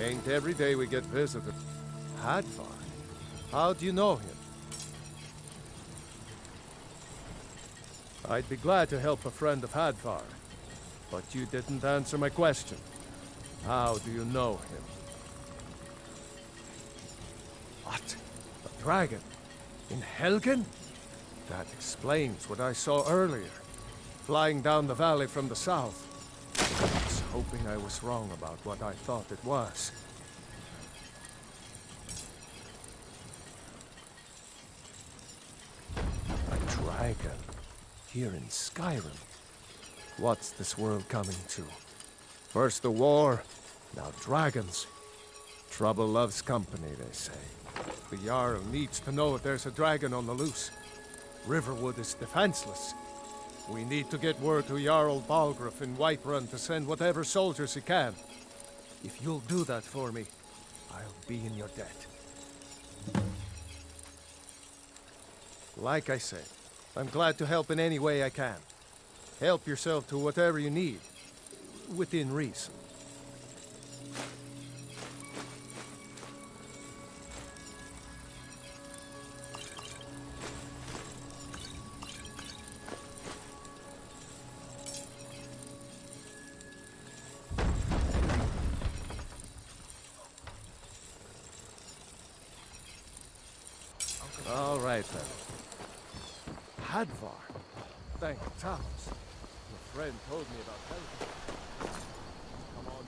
Ain't every day we get visited. Hadvar? How do you know him? I'd be glad to help a friend of Hadvar, but you didn't answer my question. How do you know him? What? A dragon? In Helgen? That explains what I saw earlier, flying down the valley from the south. I was hoping I was wrong about what I thought it was. A dragon? Here in Skyrim? What's this world coming to? First the war, now dragons. Trouble loves company, they say. The Jarl needs to know if there's a dragon on the loose. Riverwood is defenseless. We need to get word to Jarl Balgruuf in Whiterun to send whatever soldiers he can. If you'll do that for me, I'll be in your debt. Like I said, I'm glad to help in any way I can. Help yourself to whatever you need, within reason. All right, then. Hadvar. Thank Thomas. Your friend told me about helping. Come on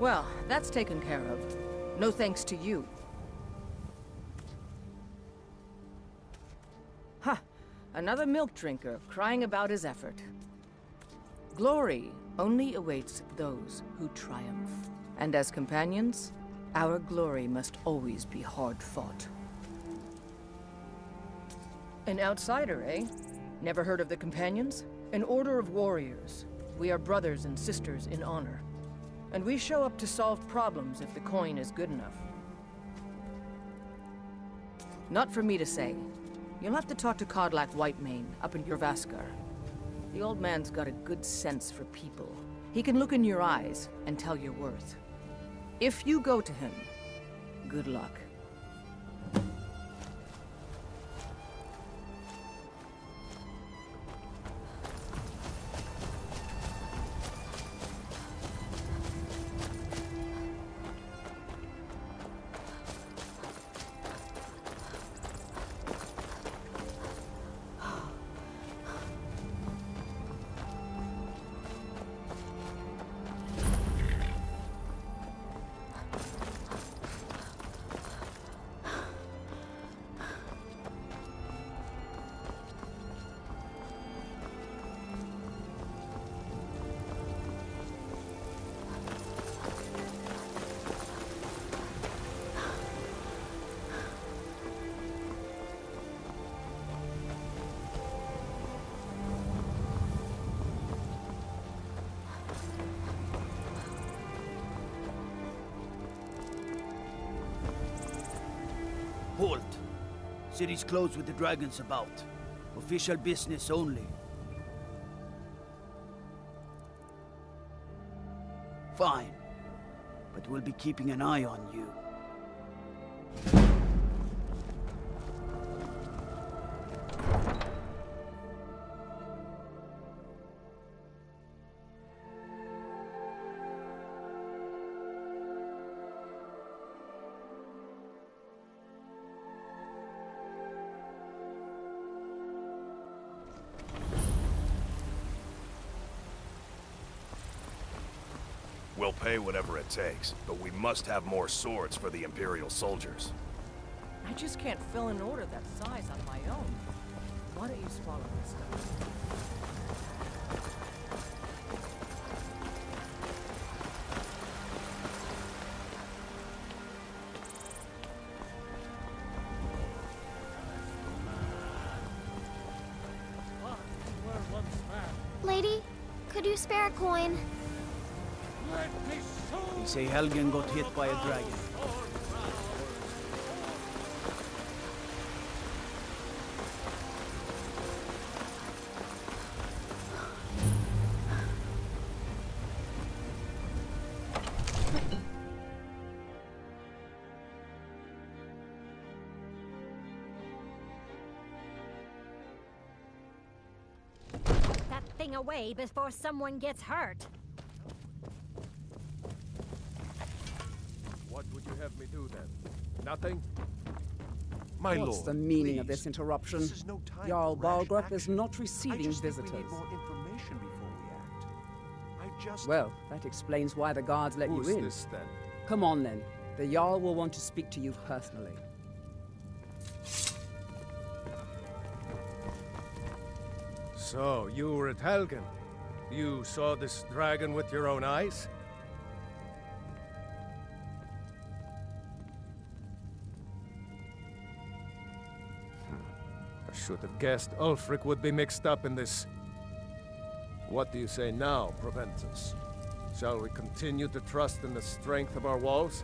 Well, that's taken care of. No thanks to you. Huh. Another milk drinker crying about his effort. Glory only awaits those who triumph. And as companions, our glory must always be hard-fought. An outsider, eh? Never heard of the Companions? An order of warriors. We are brothers and sisters in honor. And we show up to solve problems if the coin is good enough. Not for me to say. You'll have to talk to Kodlak Whitemane up in Jorvaskar. The old man's got a good sense for people. He can look in your eyes and tell your worth. If you go to him, good luck. Halt! City's closed with the dragons about. Official business only. Fine. But we'll be keeping an eye on you. We'll pay whatever it takes, but we must have more swords for the Imperial soldiers. I just can't fill an order that size on my own. Why don't you swallow this stuff? Lady, could you spare a coin? They say Helgen got hit by a dragon. That thing away before someone gets hurt. What would you have me do then? Nothing? My What's lord, the meaning please. of this interruption? This is no time Jarl for rash Balgrup is action. not receiving I just visitors. think we need more information before we act. I just... Well, that explains why the guards let Who's you in. this then? Come on then. The Jarl will want to speak to you personally. So, you were at Helgen. You saw this dragon with your own eyes? I should have guessed Ulfric would be mixed up in this. What do you say now, Proventus? Shall we continue to trust in the strength of our walls?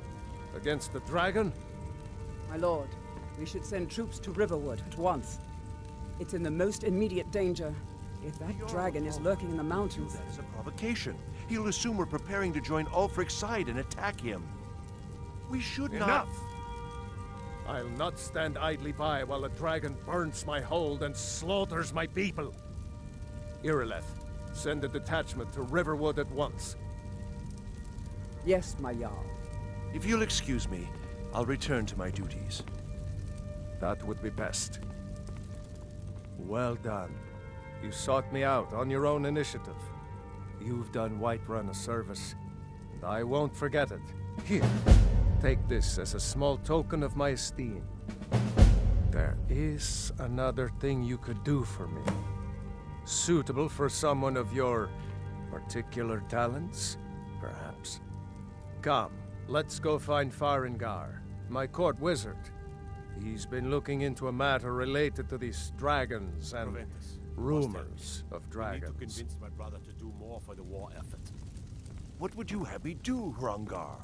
Against the dragon? My lord, we should send troops to Riverwood at once. It's in the most immediate danger. If that dragon is lurking in the mountains... That is a provocation. He'll assume we're preparing to join Ulfric's side and attack him. We should not... Enough! I'll not stand idly by while a dragon burns my hold and slaughters my people. Irileth, send a detachment to Riverwood at once. Yes, my Jarl. If you'll excuse me, I'll return to my duties. That would be best. Well done. You sought me out on your own initiative. You've done Whiterun a service, and I won't forget it. Here, take this as a small token of my esteem. There is another thing you could do for me. Suitable for someone of your particular talents, perhaps. Come, let's go find Farengar, my court wizard. He's been looking into a matter related to these dragons and rumors of dragons. I need to convince my brother to do more for the war effort. What would you have me do, Hrongar?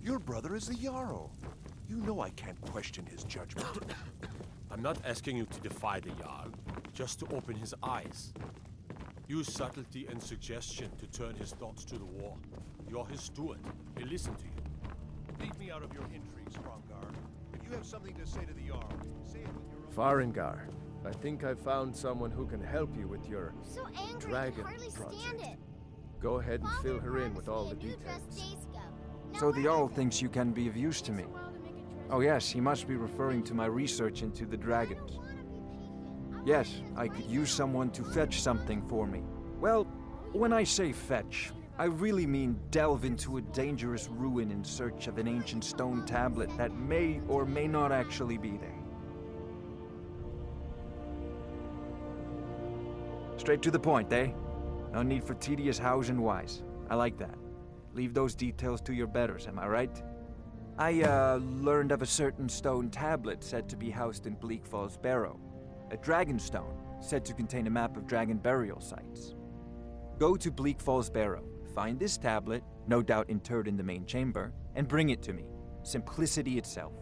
Your brother is the Jarl. You know I can't question his judgment. I'm not asking you to defy the Jarl, just to open his eyes. Use subtlety and suggestion to turn his thoughts to the war. You're his steward. He'll listen to you. Leave me out of your intrigues, Hrongar. If you have something to say to the Jarl, say it with your own... Farengar, I think I've found someone who can help you with your So angry, dragon I can hardly project. stand it. Go ahead and Father fill her in promised with all me the a new dress details. days ago. Now So the where Jarl is it? thinks you can be of use to me. Takes a while to make a dress. Oh yes, he must be referring to my research into the dragons. I don't wanna be patient. Yes, I could use someone to fetch something for me. Well, when I say fetch, I really mean delve into a dangerous ruin in search of an ancient stone tablet that may or may not actually be there. Straight to the point, eh? No need for tedious hows and whys. I like that. Leave those details to your betters, am I right? I, learned of a certain stone tablet said to be housed in Bleak Barrow. A dragon stone, said to contain a map of dragon burial sites. Go to Bleak Barrow, find this tablet, no doubt interred in the main chamber, and bring it to me. Simplicity itself.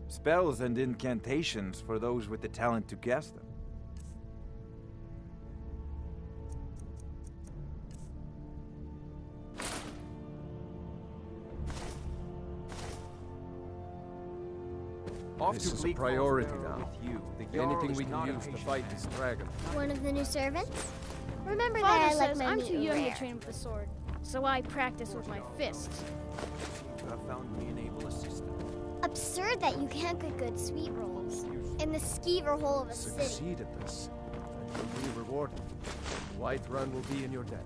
Spells and incantations for those with the talent to guess them. This is a priority now. With you. The Anything Jarl we is not can a use to patient fight man. this dragon. One of the new servants? Remember Father that I like says my I'm meat too young rare. to train with the sword, so I practice with my fists. You have found me an able assistant. Absurd that you can't get good sweet rolls in the skeever hole of a city. Succeed at this, and you'll be rewarded. Whiterun will be in your debt.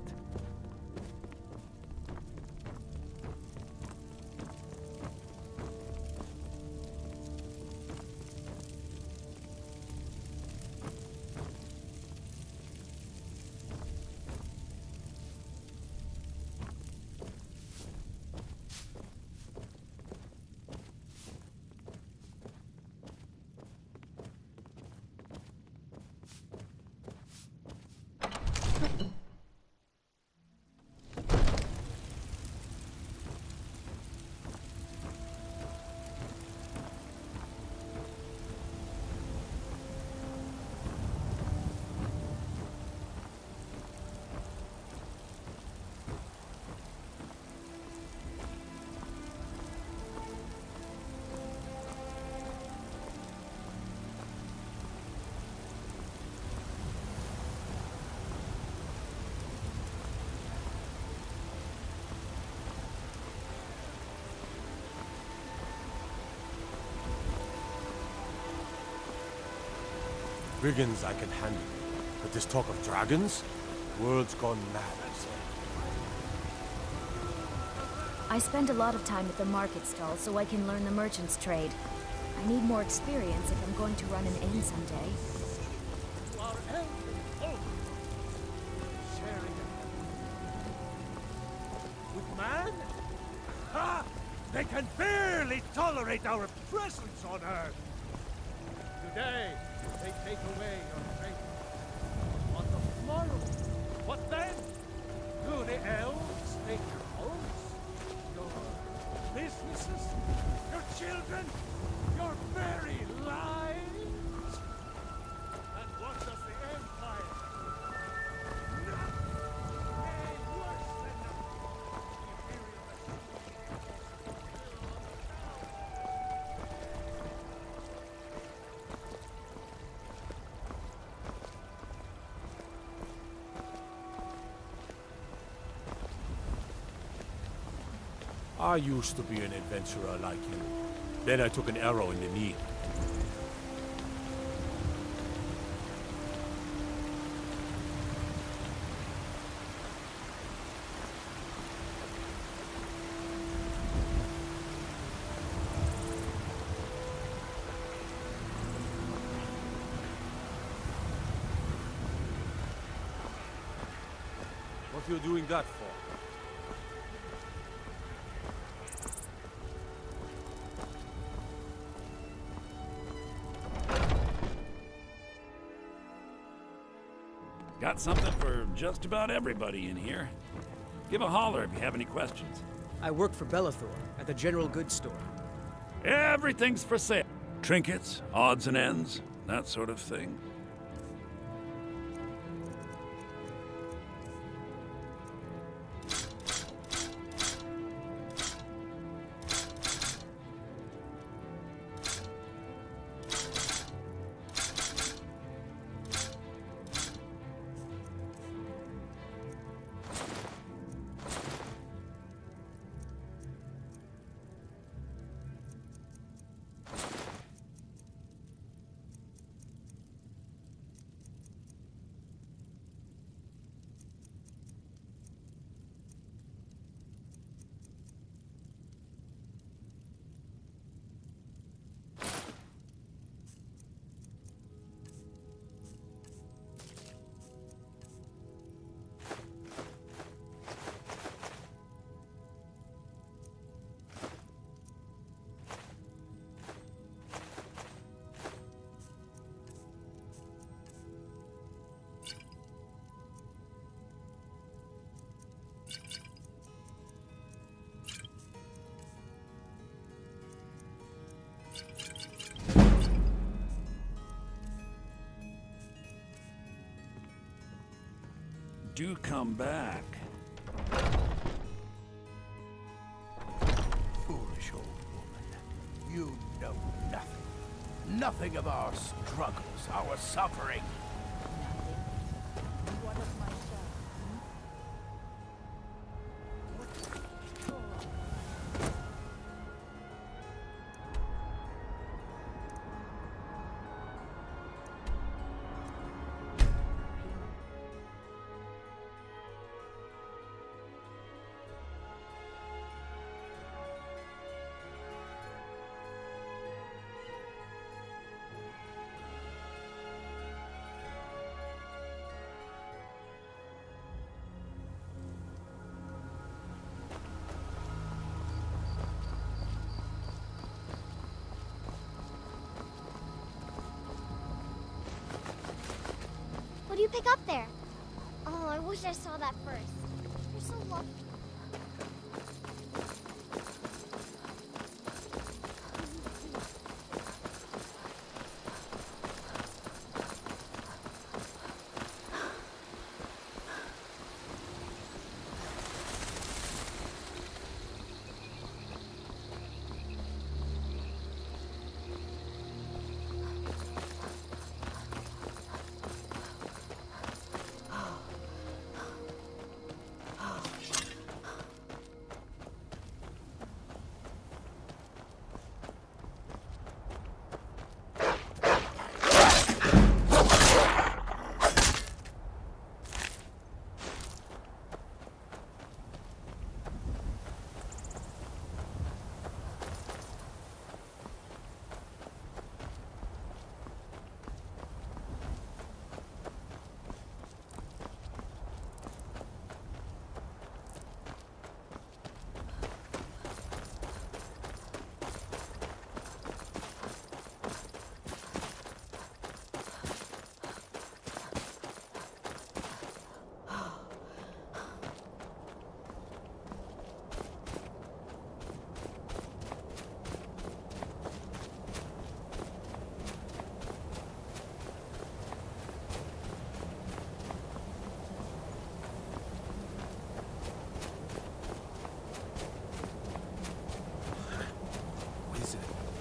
Brigands I can handle, but this talk of dragons? World's gone mad, I say. I spend a lot of time at the market stall so I can learn the merchant's trade. I need more experience if I'm going to run an inn someday. With man? Ha! They can barely tolerate our presence on Earth! Today, they take away your faith. On the tomorrow, what then? Do the elves take your homes? Your businesses? Your children? Your very lives? And what does the Empire? Nothing worse than nothing. I used to be an adventurer like you. Then I took an arrow in the knee. you're doing that for? Got something for just about everybody in here. Give a holler if you have any questions. I work for Bellathor at the general goods store. Everything's for sale. Trinkets, odds and ends, that sort of thing. Do come back. Foolish old woman. You know nothing. Nothing of our struggles, our suffering. What of myself? What do you pick up there? Oh, I wish I saw that first. You're so lucky.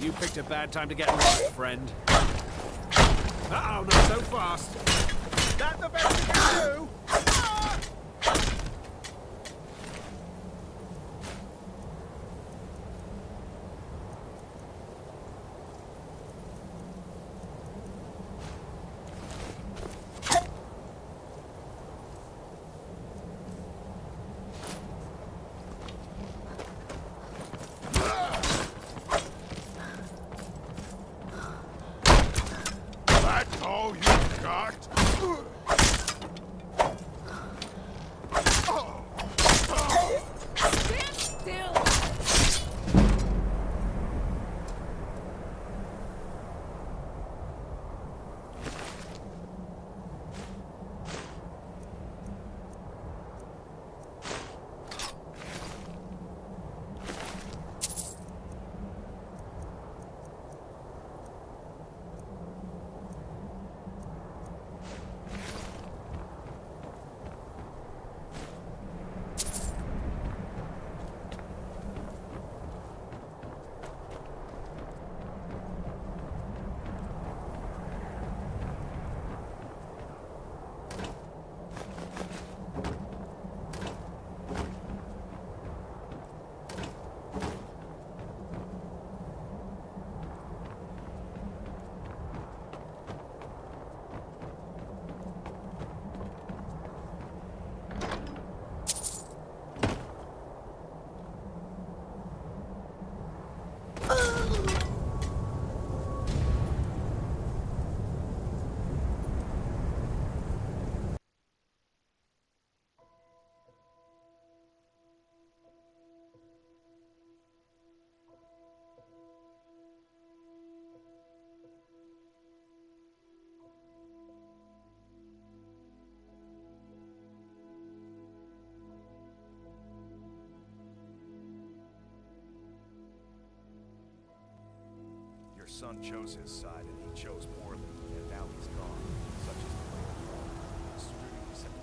You picked a bad time to get right, friend. Uh-oh, not so fast. Is that the best you can do? Ah! That's all you got? son chose his side, and he chose poorly, and now he's gone. Such is the way of war. Screw you,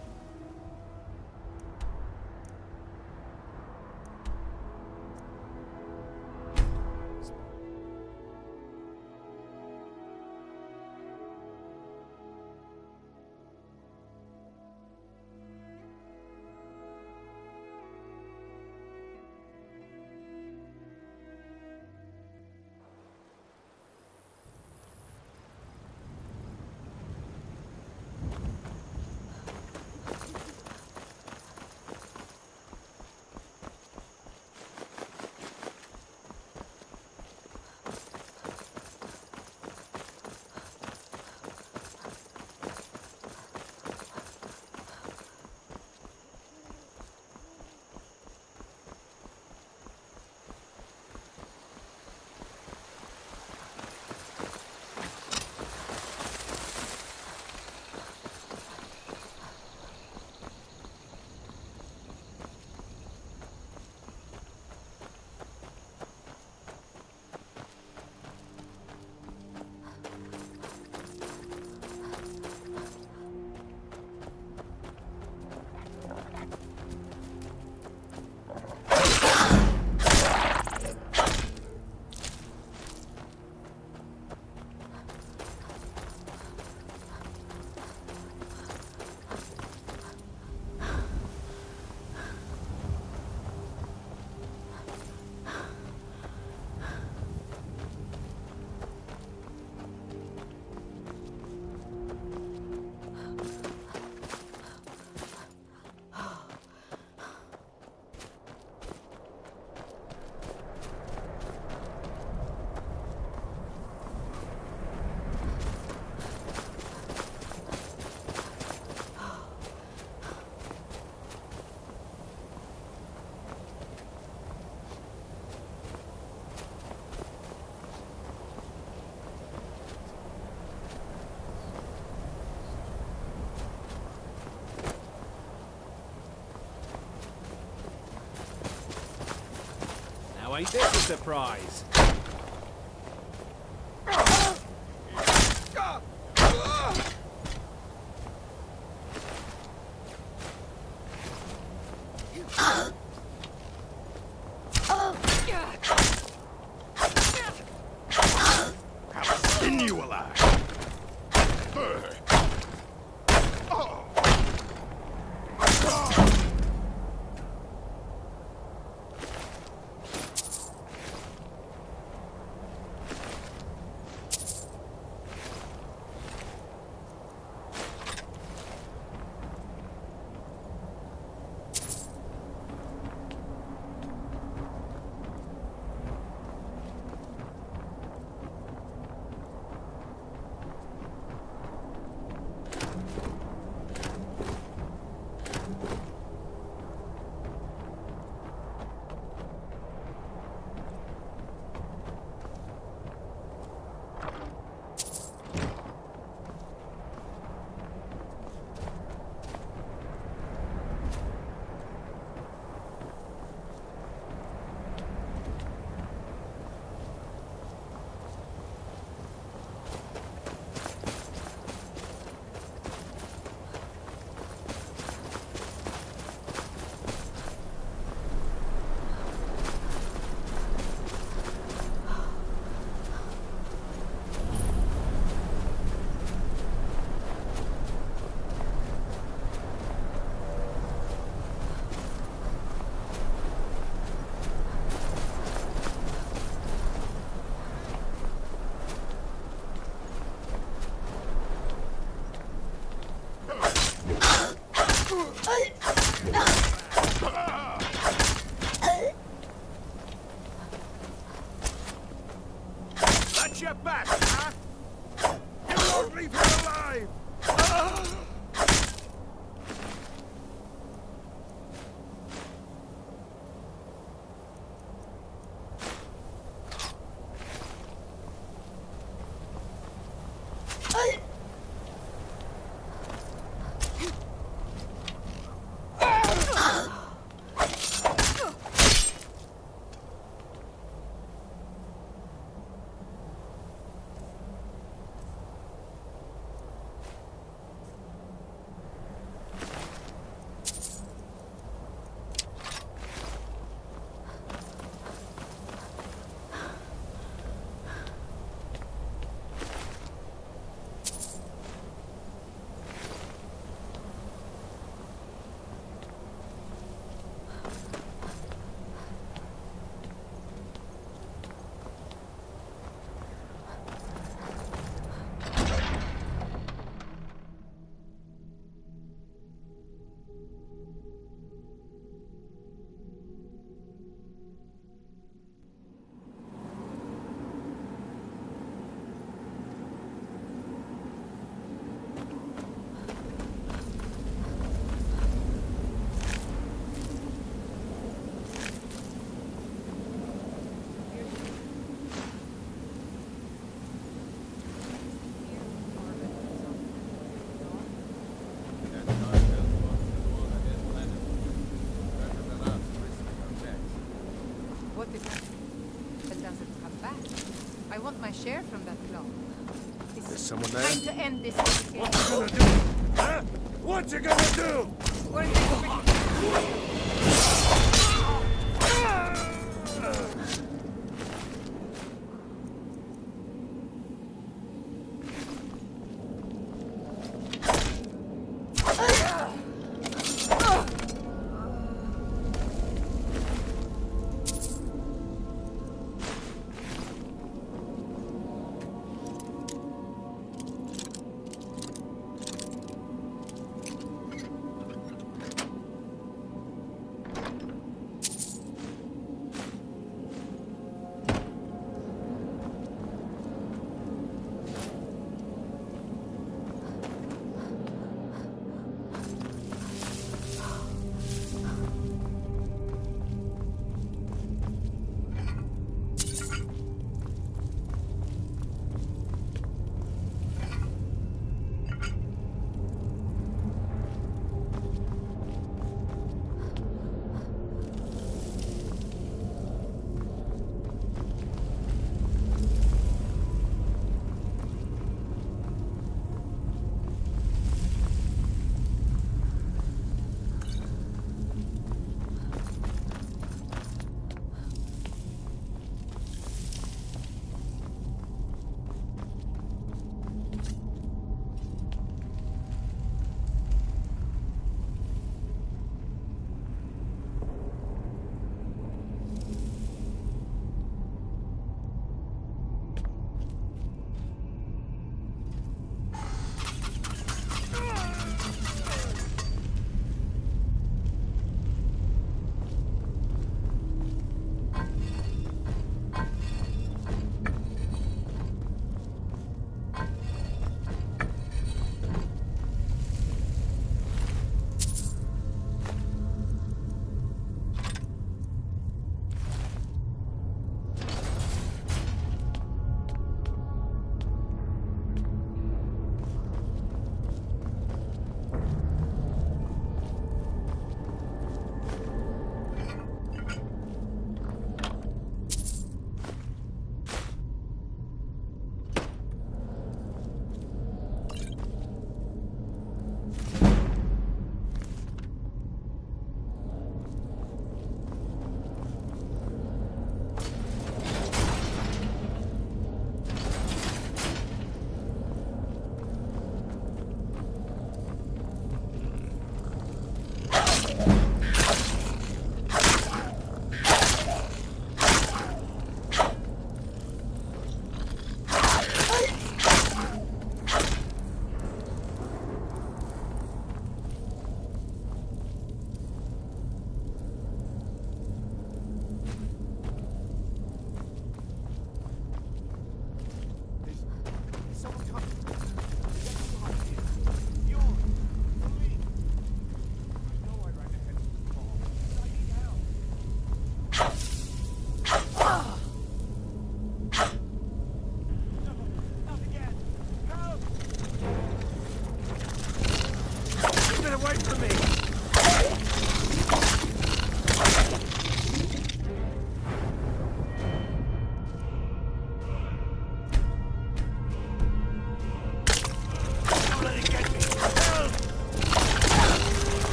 Ain't this a surprise? Spin you alive! Get your back, huh? You won't leave here alive! what it doesn't come back. I want my share from that clock. There's someone there? Time to end this game. What you gonna do? Huh? What you gonna do? We're next.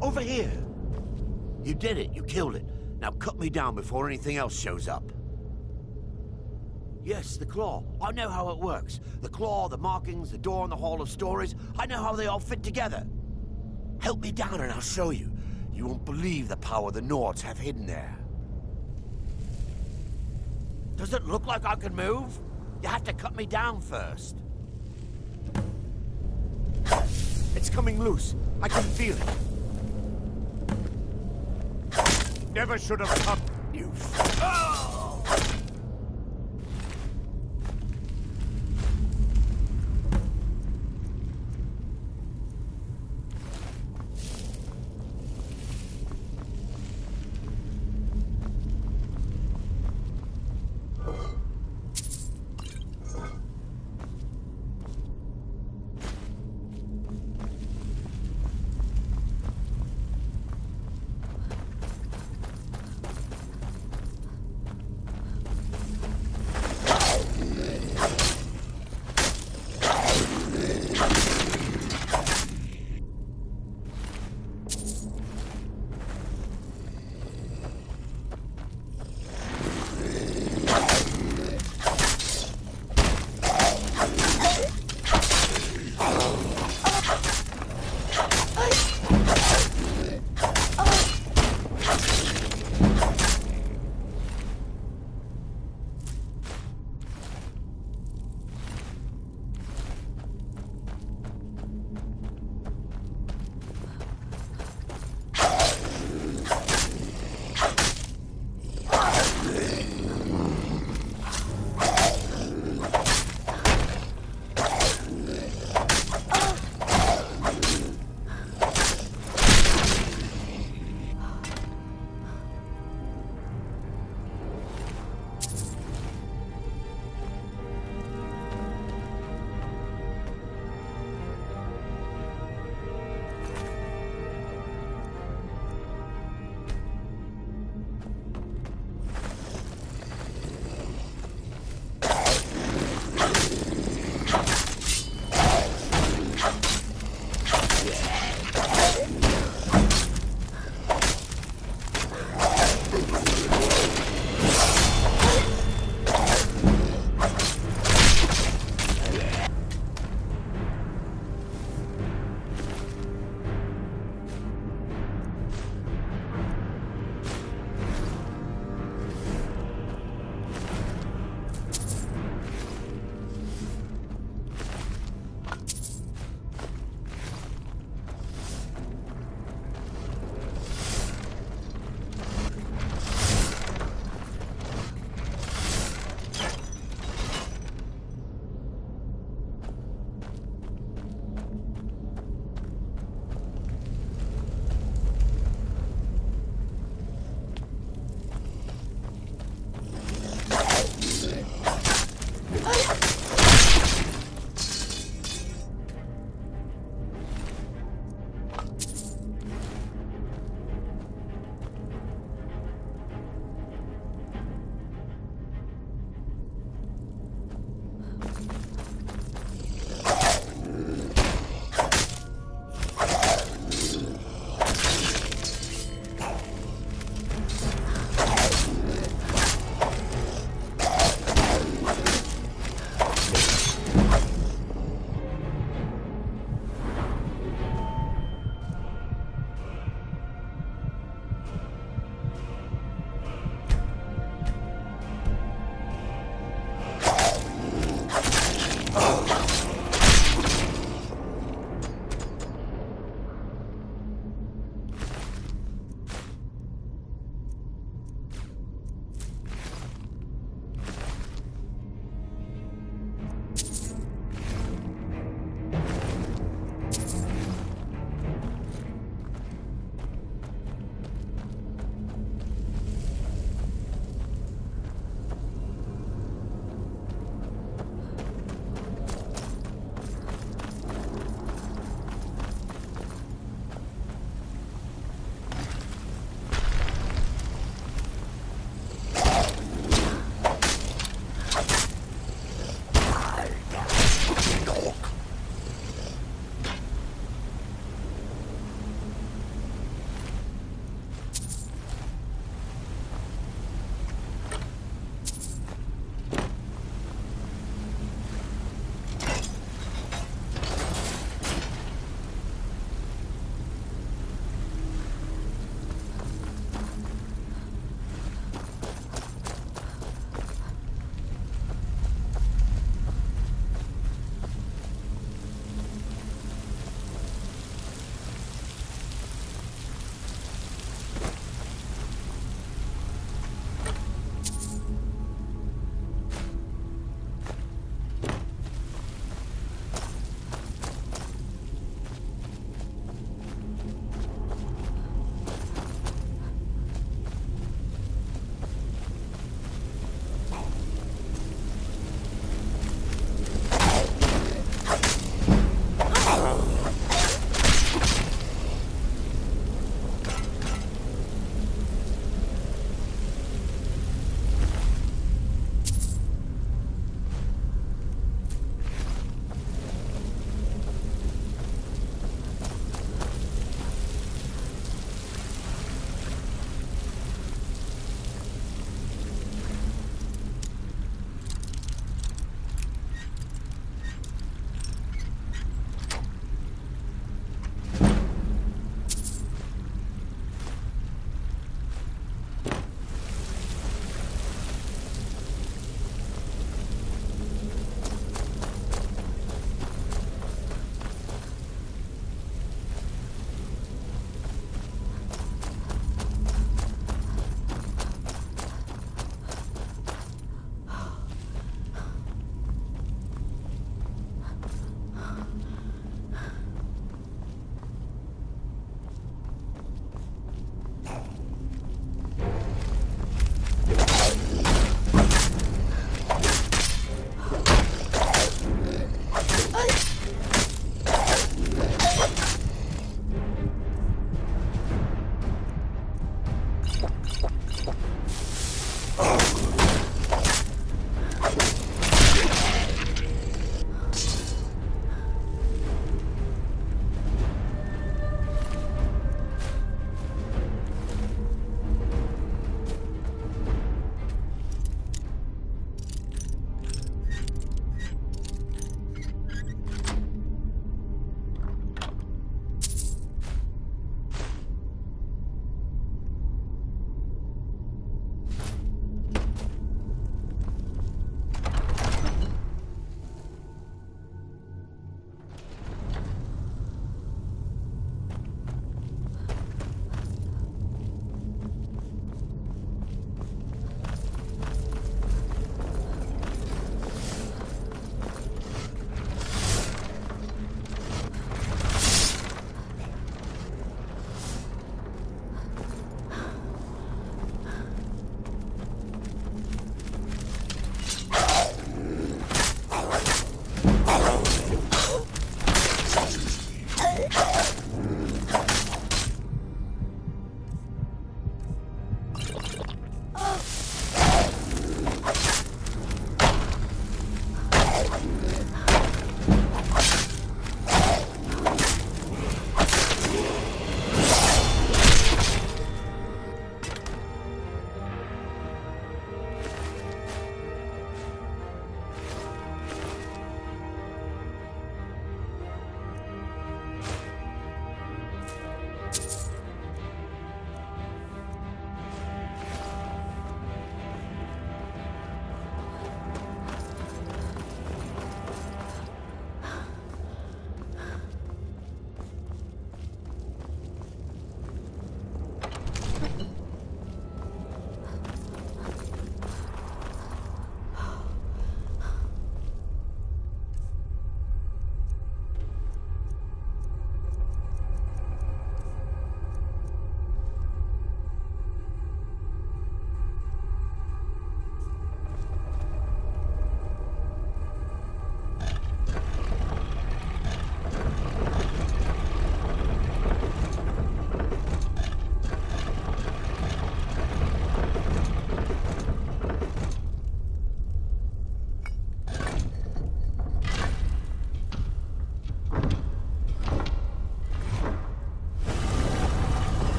Over here! You did it. You killed it. Now cut me down before anything else shows up. Yes, the claw. I know how it works. The claw, the markings, the door in the Hall of Stories. I know how they all fit together. Help me down and I'll show you. You won't believe the power the Nords have hidden there. Does it look like I can move? You have to cut me down first. It's coming loose. I can feel it. Never should have come, you.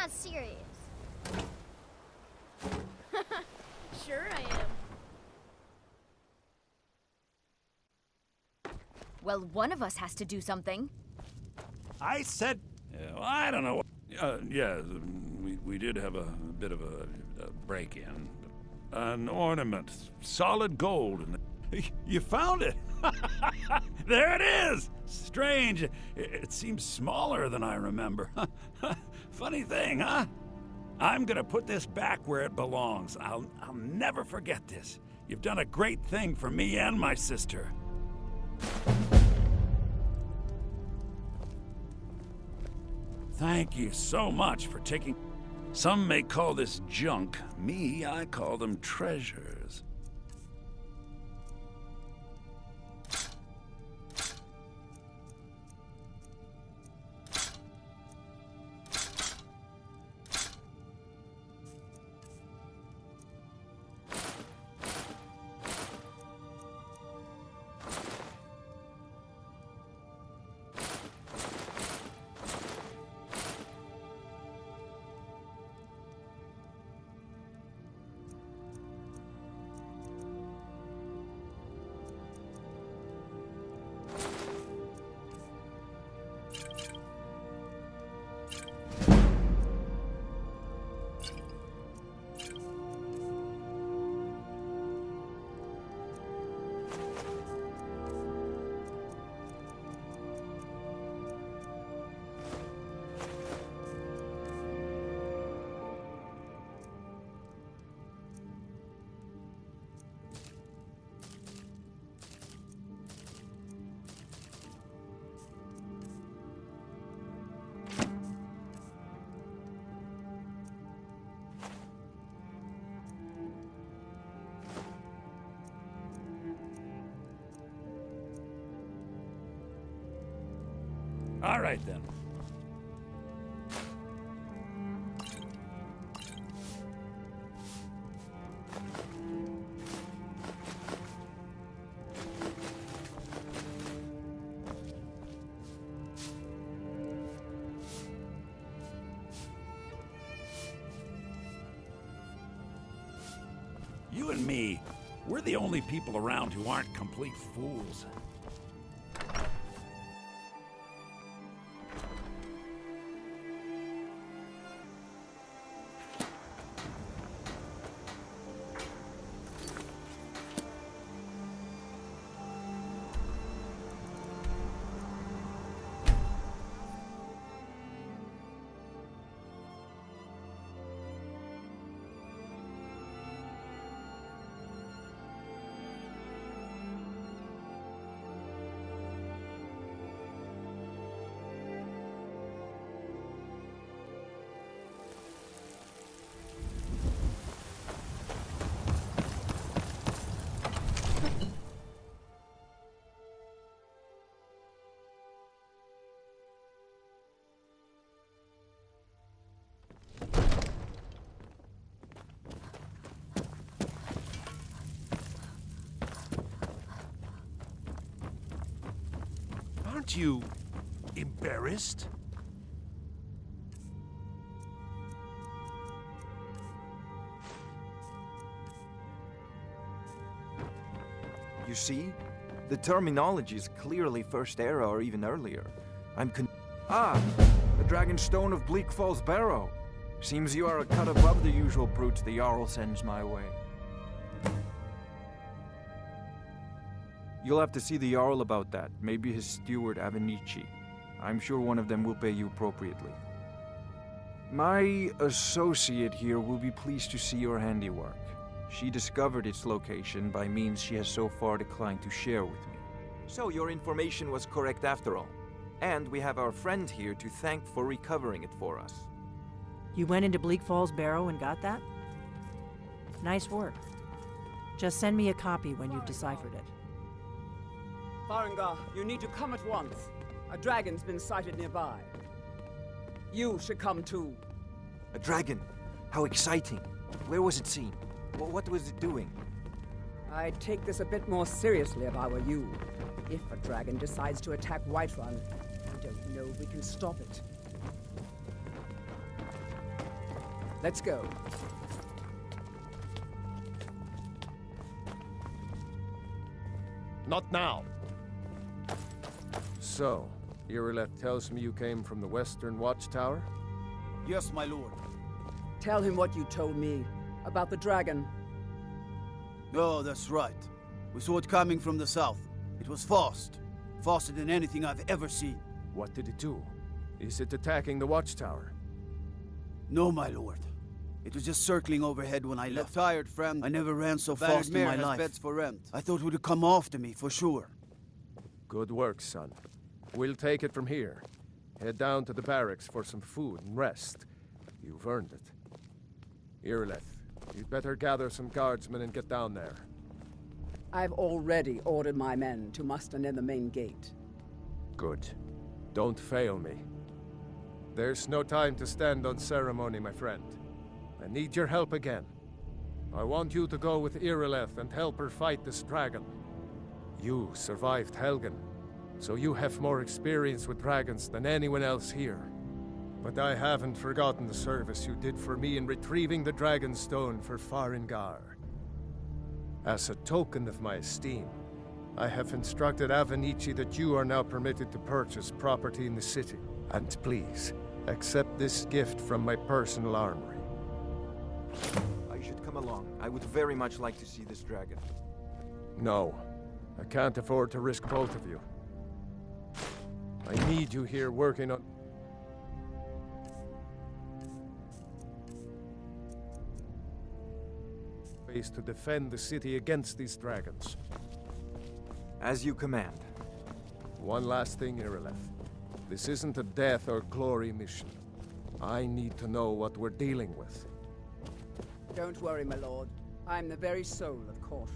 not serious. Sure I am. Well, one of us has to do something. I said... well, I don't know. Yeah, we did have a bit of a break-in. An ornament, solid gold. You found it! There it is! Strange. It seems smaller than I remember. Funny thing, huh? I'm gonna put this back where it belongs. I'll never forget this. You've done a great thing for me and my sister. Thank you so much for taking... Some may call this junk. Me, I call them treasures. All right, then. You and me, we're the only people around who aren't complete fools. Aren't you embarrassed? You see? The terminology is clearly First Era or even earlier. The Dragon Stone of Bleak Falls Barrow. Seems you are a cut above the usual brutes the Jarl sends my way. You'll have to see the Jarl about that. Maybe his steward Avenici. I'm sure one of them will pay you appropriately. My associate here will be pleased to see your handiwork. She discovered its location by means she has so far declined to share with me. So your information was correct after all. And we have our friend here to thank for recovering it for us. You went into Bleak Falls Barrow and got that? Nice work. Just send me a copy when you've deciphered it. Farengar, you need to come at once. A dragon's been sighted nearby. You should come too. A dragon? How exciting. Where was it seen? What was it doing? I'd take this a bit more seriously if I were you. If a dragon decides to attack Whiterun, I don't know if we can stop it. Let's go. Not now. So, Irileth tells me you came from the Western Watchtower? Yes, my lord. Tell him what you told me about the dragon. Oh, that's right. We saw it coming from the south. It was fast. Faster than anything I've ever seen. What did it do? Is it attacking the Watchtower? No, my lord. It was just circling overhead when I left. Tired, friend. I never ran so fast in my life. Beds for rent. I thought it would come after me, for sure. Good work, son. We'll take it from here. Head down to the barracks for some food and rest. You've earned it. Irileth, you'd better gather some guardsmen and get down there. I've already ordered my men to muster near the main gate. Good. Don't fail me. There's no time to stand on ceremony, my friend. I need your help again. I want you to go with Irileth and help her fight this dragon. You survived Helgen, so you have more experience with dragons than anyone else here. But I haven't forgotten the service you did for me in retrieving the Dragon Stone for Farengar. As a token of my esteem, I have instructed Avenici that you are now permitted to purchase property in the city. And please, accept this gift from my personal armory. I should come along. I would very much like to see this dragon. No, I can't afford to risk both of you. I need you here working on... ways to defend the city against these dragons. As you command. One last thing, Irileth. This isn't a death or glory mission. I need to know what we're dealing with. Don't worry, my lord. I'm the very soul of caution.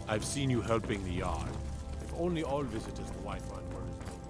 I've seen you helping the Jarl. If only all visitors to Whiterun were as